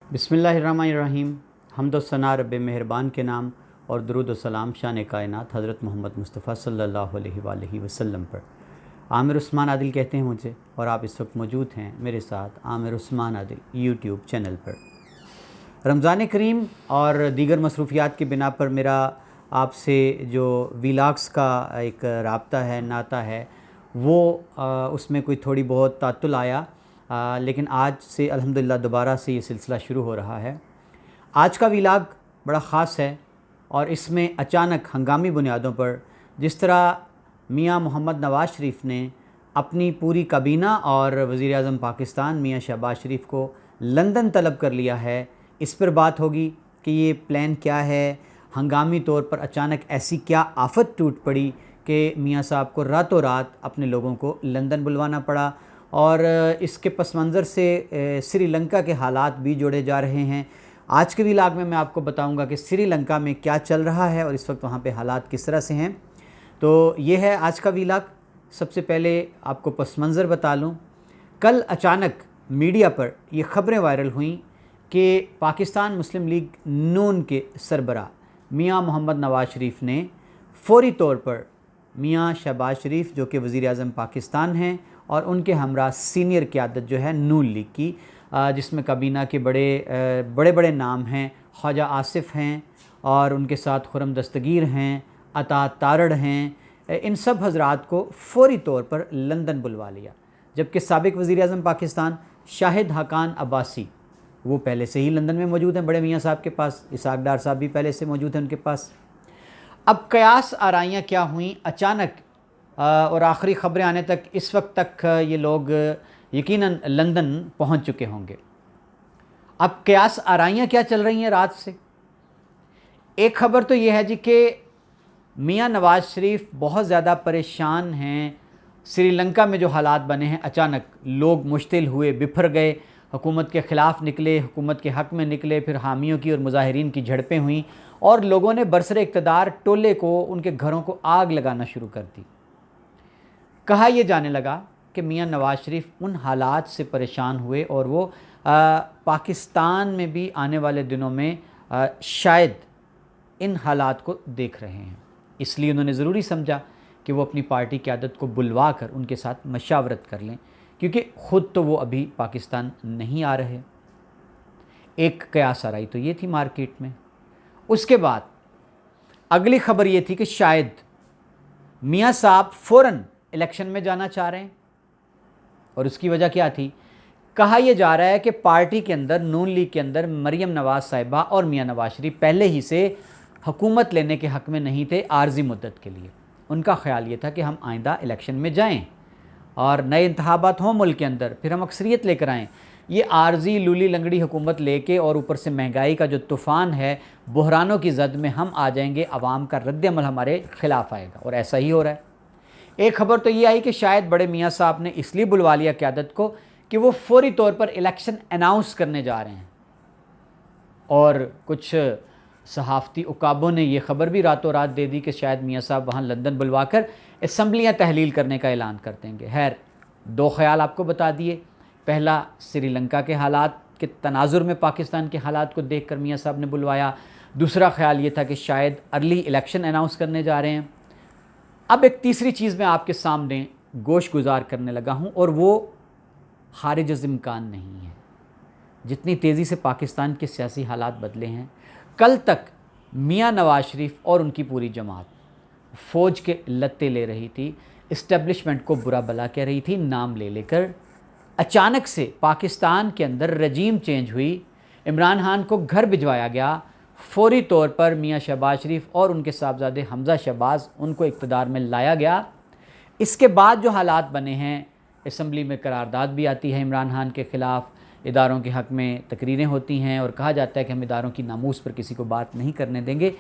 बिस्मिल्लाहिर्रहमानिर्रहीम। हम्द व सना रब मेहरबान के नाम और दरूद व सलाम शान कायनात हज़रत मोहम्मद मुस्तफ़ा सल्लल्लाहु अलैहि वसल्लम पर। आमिर उस्मान आदिल कहते हैं मुझे, और आप इस वक्त मौजूद हैं मेरे साथ आमिर उस्मान आदिल यूट्यूब चैनल पर। रमज़ान करीम और दीगर मसरूफ़ियात की बिना पर मेरा आपसे जो वीलाग्स का एक राब्ता है, नाता है, वो उसमें कोई थोड़ी बहुत तातुल आया, लेकिन आज से अल्हम्दुलिल्लाह दोबारा से ये सिलसिला शुरू हो रहा है। आज का वीलाग बड़ा ख़ास है और इसमें अचानक हंगामी बुनियादों पर जिस तरह मियाँ मोहम्मद नवाज़ शरीफ ने अपनी पूरी काबीना और वज़ीर आज़म पाकिस्तान मियाँ शहबाज शरीफ को लंदन तलब कर लिया है, इस पर बात होगी कि ये प्लान क्या है। हंगामी तौर पर अचानक ऐसी क्या आफत टूट पड़ी कि मियाँ साहब को रातों रात अपने लोगों को लंदन बुलवाना पड़ा, और इसके पस मंज़र से श्रीलंका के हालात भी जोड़े जा रहे हैं। आज के व्लॉग में मैं आपको बताऊंगा कि श्रीलंका में क्या चल रहा है और इस वक्त वहाँ पे हालात किस तरह से हैं। तो ये है आज का व्लॉग। सबसे पहले आपको पस मंज़र बता लूँ। कल अचानक मीडिया पर ये ख़बरें वायरल हुई कि पाकिस्तान मुस्लिम लीग नून के सरबराह मियाँ मोहम्मद नवाज़ शरीफ ने फ़ौरी तौर पर मियाँ शहबाज शरीफ जो कि वज़ीर आज़म पाकिस्तान हैं और उनके हमरा सीनियर क़यादत जो है नून लीग की, जिसमें काबीना के बड़े बड़े नाम हैं, ख्वाजा आसिफ हैं और उनके साथ खुरम दस्तगीर हैं, अता तारड़ हैं, इन सब हज़रात को फ़ौरी तौर पर लंदन बुलवा लिया। जबकि साबिक़ वज़ीर आज़म पाकिस्तान शाहिद हक़ान अब्बासी वो पहले से ही लंदन में मौजूद हैं, बड़े मियाँ साहब के पास। इसहाक़ डार साहब भी पहले से मौजूद हैं उनके पास। अब कयास आराइयाँ क्या हुई अचानक, और आखिरी ख़बरें आने तक इस वक्त तक ये लोग यकीनन लंदन पहुंच चुके होंगे। अब कयास आराइयाँ क्या चल रही हैं रात से। एक ख़बर तो ये है जी कि मियाँ नवाज़ शरीफ बहुत ज़्यादा परेशान हैं। श्रीलंका में जो हालात बने हैं, अचानक लोग मुश्तिल हुए, बिफर गए, हुकूमत के ख़िलाफ़ निकले, हुकूमत के हक़ में निकले, फिर हामियों की और मुज़ाहिरीन की झड़पें हुई और लोगों ने बरसरे इक़्तिदार टोले को, उनके घरों को आग लगाना शुरू कर दी। कहा यह जाने लगा कि मियाँ नवाज़ शरीफ उन हालात से परेशान हुए और वो पाकिस्तान में भी आने वाले दिनों में शायद इन हालात को देख रहे हैं। इसलिए उन्होंने ज़रूरी समझा कि वो अपनी पार्टी क़यादत को बुलवा कर उनके साथ मशावरत कर लें, क्योंकि ख़ुद तो वो अभी पाकिस्तान नहीं आ रहे। एक कयास आराई तो ये थी मार्केट में। उसके बाद अगली ख़बर ये थी कि शायद मियाँ साहब फ़ौरन इलेक्शन में जाना चाह रहे हैं। और उसकी वजह क्या थी? कहा यह जा रहा है कि पार्टी के अंदर, नून लीग के अंदर, मरियम नवाज़ साहिबा और मियाँ नवाज़ शरीफ पहले ही से हुकूमत लेने के हक़ में नहीं थे आर्जी मुद्दत के लिए। उनका ख्याल ये था कि हम आइंदा इलेक्शन में जाएं और नए इंतखाबात हों मुल्क के अंदर, फिर हम अक्सरियत लेकर आएँ। ये आर्जी लूली लंगड़ी हुकूमत लेके और ऊपर से महंगाई का जो तूफ़ान है, बहरानों की जद में हम आ जाएंगे, अवाम का रद्द-ए-अमल हमारे ख़िलाफ़ आएगा, और ऐसा ही हो रहा है। एक ख़बर तो ये आई कि शायद बड़े मियाँ साहब ने इसलिए बुलवा लिया क़यादत को कि वो फ़ौरी तौर पर इलेक्शन अनाउंस करने जा रहे हैं। और कुछ सहाफ़ती उकाबों ने यह ख़बर भी रातों रात दे दी कि शायद मियाँ साहब वहाँ लंदन बुलवा कर असम्बलियाँ तहलील करने का ऐलान कर देंगे। खैर, दो ख्याल आपको बता दिए। पहला, श्रीलंका के हालात के तनाजुर में पाकिस्तान के हालात को देख कर मियाँ साहब ने बुलवाया। दूसरा ख्याल ये था कि शायद अर्ली इलेक्शन अनाउंस करने जा रहे हैं। अब एक तीसरी चीज़ मैं आपके सामने गोश गुजार करने लगा हूँ, और वो खारिज इम्कान नहीं है। जितनी तेज़ी से पाकिस्तान के सियासी हालात बदले हैं, कल तक मियाँ नवाज़ शरीफ और उनकी पूरी जमात फ़ौज के लत्ते ले रही थी, इस्टेब्लिशमेंट को बुरा भला कह रही थी नाम ले लेकर। अचानक से पाकिस्तान के अंदर रजीम चेंज हुई, इमरान खान को घर भिजवाया गया, फ़ौरी तौर पर मियाँ शहबाज शरीफ और उनके साहबजादे हमज़ा शहबाज, उनको इक़्तिदार में लाया गया। इसके बाद जो हालात बने हैं, असम्बली में करारदाद भी आती है इमरान खान के ख़िलाफ़, इदारों के हक़ में तकरीरें होती हैं और कहा जाता है कि हम इदारों की नामूस पर किसी को बात नहीं करने देंगे।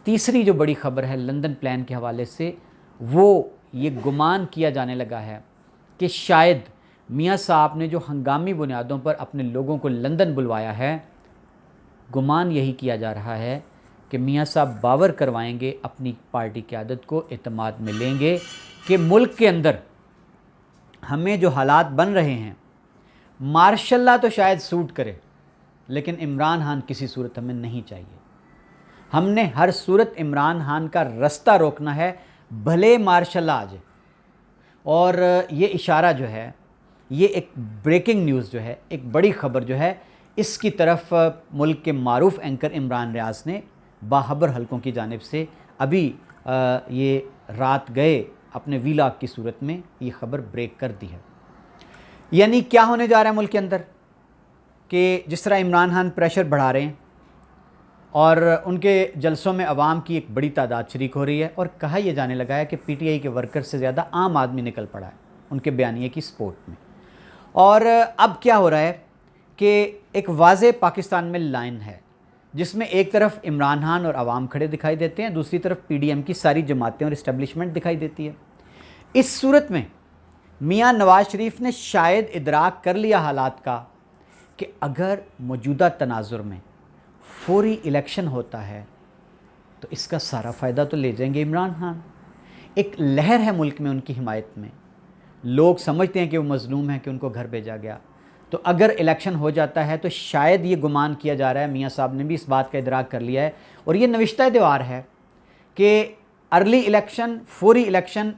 तीसरी जो बड़ी ख़बर है लंदन प्लान के हवाले से, वो ये गुमान किया जाने लगा है कि शायद मियाँ साहब ने जो हंगामी बुनियादों पर अपने लोगों को लंदन बुलवाया है, गुमान यही किया जा रहा है कि मियाँ साहब बावर करवाएंगे अपनी पार्टी क़यादत को, एतमाद में लेंगे कि मुल्क के अंदर हमें जो हालात बन रहे हैं, मार्शल लॉ तो शायद सूट करे, लेकिन इमरान खान किसी सूरत हमें नहीं चाहिए। हमने हर सूरत इमरान खान का रास्ता रोकना है, भले मार्शल आ जाए। और ये इशारा जो है, ये एक ब्रेकिंग न्यूज़ जो है, एक बड़ी ख़बर जो है, इसकी तरफ मुल्क के मारूफ एंकर इमरान रियाज ने बाहबर हलकों की जानिब से अभी ये रात गए अपने वीलॉग की सूरत में ये ख़बर ब्रेक कर दी है। यानी क्या होने जा रहा है मुल्क के अंदर कि जिस तरह इमरान खान प्रेशर बढ़ा रहे हैं और उनके जलसों में अवाम की एक बड़ी तादाद शरीक हो रही है, और कहा यह जाने लगा है कि पीटीआई के वर्कर से ज़्यादा आम आदमी निकल पड़ा है उनके बयानिए की सपोर्ट में। और अब क्या हो रहा है कि एक वाज़े पाकिस्तान में लाइन है जिसमें एक तरफ इमरान खान और अवाम खड़े दिखाई देते हैं, दूसरी तरफ पीडीएम की सारी जमातें और इस्टेब्लिशमेंट दिखाई देती है। इस सूरत में मियां नवाज शरीफ ने शायद इदराक कर लिया हालात का कि अगर मौजूदा तनाजुर में फौरी इलेक्शन होता है तो इसका सारा फ़ायदा तो ले जाएंगे इमरान खान। एक लहर है मुल्क में उनकी हिमायत में, लोग समझते हैं कि वो मज़लूम है कि उनको घर भेजा गया। तो अगर इलेक्शन हो जाता है तो शायद ये गुमान किया जा रहा है, मियां साहब ने भी इस बात का इदराक कर लिया है, और ये नविश्ता दीवार है कि अर्ली इलेक्शन, फौरी इलेक्शन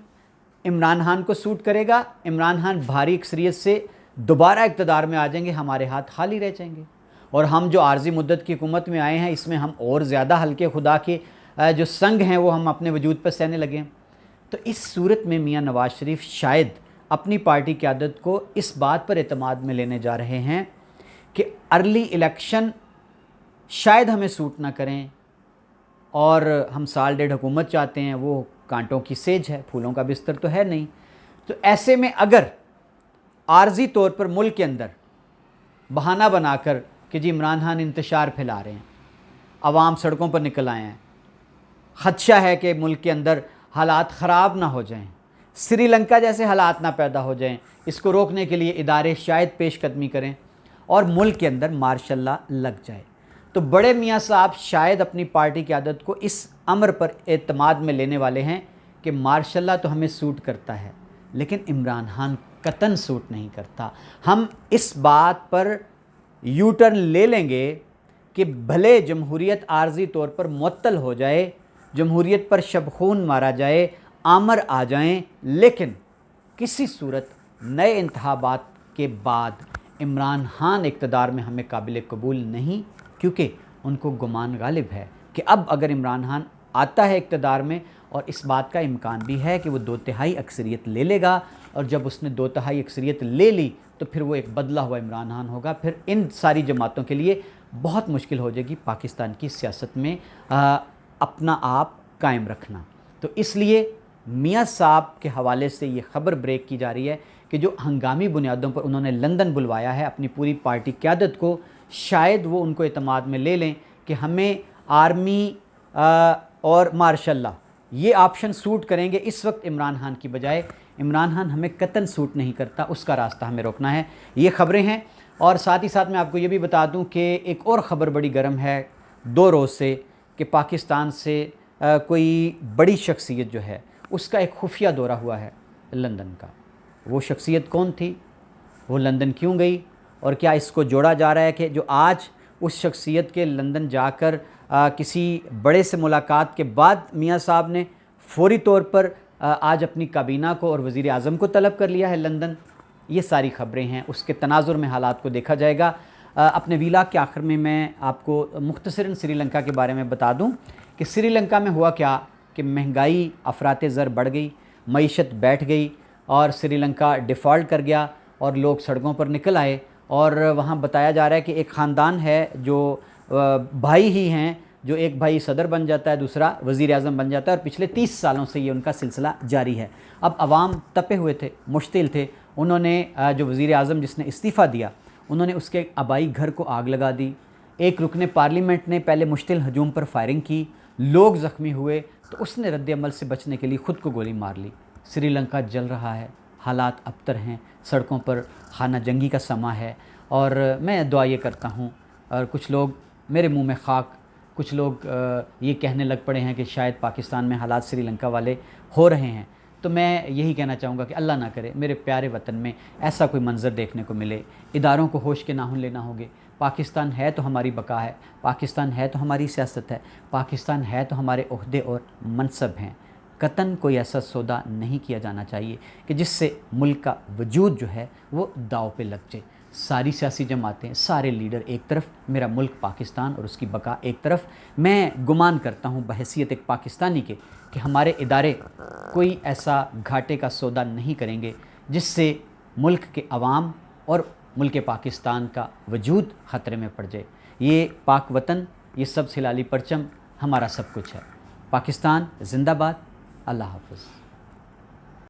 इमरान खान को सूट करेगा। इमरान खान भारी अक्सरियत से दोबारा इक़्तिदार में आ जाएंगे, हमारे हाथ खाली रह जाएंगे, और हम जो आर्जी मुद्दत की हुकूमत में आए हैं इसमें हम और ज़्यादा हल्के खुदा के जो संग हैं वो हम अपने वजूद पर सहने लगे। तो इस सूरत में मियां नवाज शरीफ शायद अपनी पार्टी की आदत को इस बात पर एतमाद में लेने जा रहे हैं कि अर्ली इलेक्शन शायद हमें सूट ना करें, और हम साल डेढ़ हुकूमत चाहते हैं, वो कांटों की सेज है, फूलों का बिस्तर तो है नहीं। तो ऐसे में अगर आर्जी तौर पर मुल्क के अंदर बहाना बनाकर कि जी इमरान खान इंतशार फैला रहे हैं, अवाम सड़कों पर निकल आए हैं, ख़दशा है कि मुल्क के अंदर हालात ख़राब ना हो जाएं, श्रीलंका जैसे हालात ना पैदा हो जाएं, इसको रोकने के लिए इदारे शायद पेशकदमी करें और मुल्क के अंदर मार्शल लॉ लग जाए, तो बड़े मियाँ साहब शायद अपनी पार्टी की आदत को इस अमर पर एतमाद में लेने वाले हैं कि मार्शल लॉ तो हमें सूट करता है लेकिन इमरान खान कतन सूट नहीं करता। हम इस बात पर यू टर्न ले लेंगे कि भले जमहूरियत आर्जी तौर पर मुअत्तल हो जाए, जमहूरियत पर शबखून मारा जाए, आमर आ जाएं, लेकिन किसी सूरत नए इंतखाबात के बाद इमरान खान इक़्तिदार में हमें काबिल कबूल नहीं, क्योंकि उनको गुमान गालिब है कि अब अगर इमरान खान आता है इक़्तिदार में, और इस बात का इम्कान भी है कि वो 2/3 अक्सरियत ले लेगा, और जब उसने 2/3 अक्सरियत ले ली तो फिर वो एक बदला हुआ इमरान खान होगा। फिर इन सारी जमातों के लिए बहुत मुश्किल हो जाएगी पाकिस्तान की सियासत में अपना आप कायम रखना। तो इसलिए मियाँ साहब के हवाले से ये ख़बर ब्रेक की जा रही है कि जो हंगामी बुनियादों पर उन्होंने लंदन बुलवाया है अपनी पूरी पार्टी क़यादत को, शायद वो उनको एतमाद में ले लें कि हमें आर्मी और मार्शल लॉ ये ऑप्शन सूट करेंगे इस वक्त इमरान खान की बजाय। इमरान खान हमें कतन सूट नहीं करता, उसका रास्ता हमें रोकना है। ये ख़बरें हैं, और साथ ही साथ मैं आपको ये भी बता दूं कि एक और ख़बर बड़ी गर्म है 2 रोज़ से कि पाकिस्तान से कोई बड़ी शख्सियत जो है उसका एक खुफिया दौरा हुआ है लंदन का। वो शख्सियत कौन थी, वो लंदन क्यों गई, और क्या इसको जोड़ा जा रहा है कि जो आज उस शख्सियत के लंदन जाकर किसी बड़े से मुलाकात के बाद मियाँ साहब ने फौरी तौर पर आज अपनी काबीना को और वज़ीर आज़म को तलब कर लिया है लंदन। ये सारी ख़बरें हैं, उसके तनाजुर में हालात को देखा जाएगा। अपने वीलॉग के आखिर में मैं आपको मुख्तसरन श्रीलंका के बारे में बता दूं कि श्रीलंका में हुआ क्या कि महंगाई अफरात ज़र बढ़ गई, मईशत बैठ गई और श्रीलंका डिफ़ॉल्ट कर गया और लोग सड़कों पर निकल आए। और वहाँ बताया जा रहा है कि एक ख़ानदान है जो भाई ही हैं, जो एक भाई सदर बन जाता है, दूसरा वज़ीर आज़म बन जाता है, और पिछले 30 सालों से ये उनका सिलसिला जारी है। अब अवाम तपे हुए थे, मुश्तिल थे, उन्होंने जो वज़ीर आज़म जिसने इस्तीफ़ा दिया उन्होंने उसके आबाई घर को आग लगा दी। एक रुकने पार्लियामेंट ने पहले मुश्तिल हजूम पर फायरिंग की, लोग ज़ख्मी हुए, तो उसने रद्द-ए-अमल से बचने के लिए ख़ुद को गोली मार ली। श्रीलंका जल रहा है, हालात अबतर हैं, सड़कों पर खाना जंगी का समा है। और मैं दुआ ये करता हूँ, और कुछ लोग मेरे मुँह में खाक, कुछ लोग ये कहने लग पड़े हैं कि शायद पाकिस्तान में हालात श्रीलंका वाले हो रहे हैं, तो मैं यही कहना चाहूँगा कि अल्लाह ना करे मेरे प्यारे वतन में ऐसा कोई मंज़र देखने को मिले। इदारों को होश के नाखून लेना होंगे, पाकिस्तान है तो हमारी बका है, पाकिस्तान है तो हमारी सियासत है, पाकिस्तान है तो हमारे ओहदे और मनसब हैं। कतन कोई ऐसा सौदा नहीं किया जाना चाहिए कि जिससे मुल्क का वजूद जो है वो दाव पे लग जाए। सारी सियासी जमातें, सारे लीडर एक तरफ, मेरा मुल्क पाकिस्तान और उसकी बका एक तरफ। मैं गुमान करता हूँ बहैसियत एक पाकिस्तानी के कि हमारे इदारे कोई ऐसा घाटे का सौदा नहीं करेंगे जिससे मुल्क के अवाम और मुल्क पाकिस्तान का वजूद ख़तरे में पड़ जाए। ये पाक वतन, ये सब हिलाली परचम हमारा सब कुछ है। पाकिस्तान जिंदाबाद। अल्लाह हाफ़िज़।